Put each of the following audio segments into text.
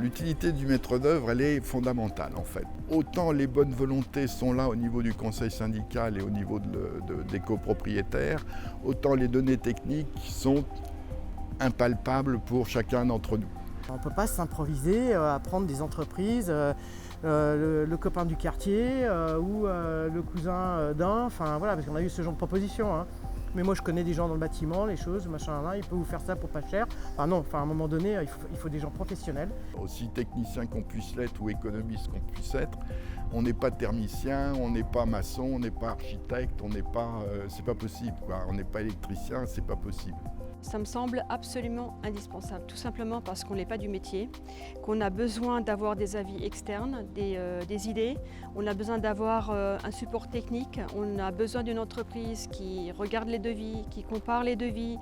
L'utilité du maître d'œuvre, elle est fondamentale en fait. Autant les bonnes volontés sont là au niveau du conseil syndical et au niveau des copropriétaires, autant les données techniques sont impalpables pour chacun d'entre nous. On ne peut pas s'improviser à prendre des entreprises, le copain du quartier ou le cousin d'un, enfin voilà, parce qu'on a eu ce genre de proposition. Hein. Mais moi je connais des gens dans le bâtiment, les choses, machin, là, il peut vous faire ça pour pas cher. Enfin non, à un moment donné, il faut des gens professionnels. Aussi technicien qu'on puisse l'être ou économiste qu'on puisse être, on n'est pas thermicien, on n'est pas maçon, on n'est pas architecte, on n'est pas, c'est pas possible, quoi. On n'est pas électricien, c'est pas possible. Ça me semble absolument indispensable, tout simplement parce qu'on n'est pas du métier, qu'on a besoin d'avoir des avis externes, des idées, on a besoin d'avoir un support technique, on a besoin d'une entreprise qui regarde les devis, qui compare les devis,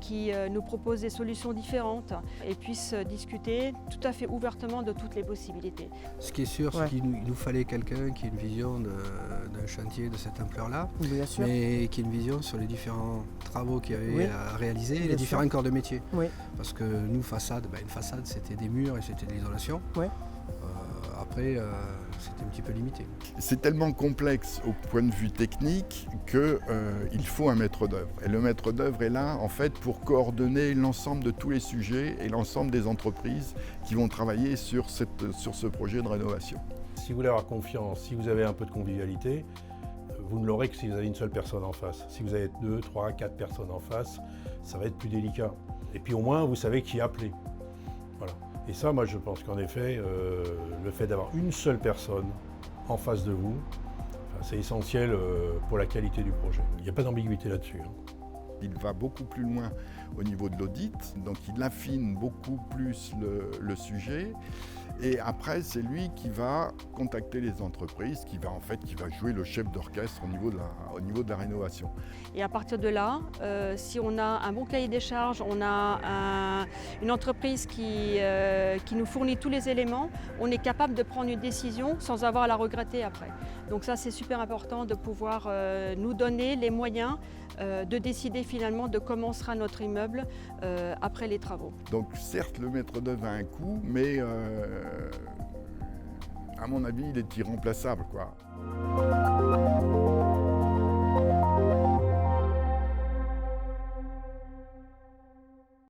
qui nous propose des solutions différentes et puisse discuter tout à fait ouvertement de toutes les possibilités. Ce qui est sûr, c'est qu'il nous fallait quelqu'un qui ait une vision d'un chantier de cette ampleur-là, mais qui ait une vision sur les différents travaux qu'il y avait à réaliser et les différents corps de métier. Oui. Parce que nous, une façade, c'était des murs et c'était de l'isolation. Oui. Après, c'était un petit peu limité. C'est tellement complexe au point de vue technique qu'il faut un maître d'œuvre. Et le maître d'œuvre est là, en fait, pour coordonner l'ensemble de tous les sujets et l'ensemble des entreprises qui vont travailler sur ce projet de rénovation. Si vous voulez avoir confiance, si vous avez un peu de convivialité, vous ne l'aurez que si vous avez une seule personne en face. Si vous avez 2, 3, 4 personnes en face, ça va être plus délicat. Et puis au moins, vous savez qui appeler. Voilà. Et ça, moi, je pense qu'en effet, le fait d'avoir une seule personne en face de vous, c'est essentiel pour la qualité du projet. Il n'y a pas d'ambiguïté là-dessus. Il va beaucoup plus loin au niveau de l'audit, donc il affine beaucoup plus le sujet. Et après, c'est lui qui va contacter les entreprises, qui va jouer le chef d'orchestre au niveau de la rénovation. Et à partir de là, si on a un bon cahier des charges, on a une entreprise qui nous fournit tous les éléments, on est capable de prendre une décision sans avoir à la regretter après. Donc ça, c'est super important de pouvoir nous donner les moyens de décider finalement de comment sera notre immeuble après les travaux. Donc certes, le maître d'œuvre a un coût, mais à mon avis, il est irremplaçable, quoi.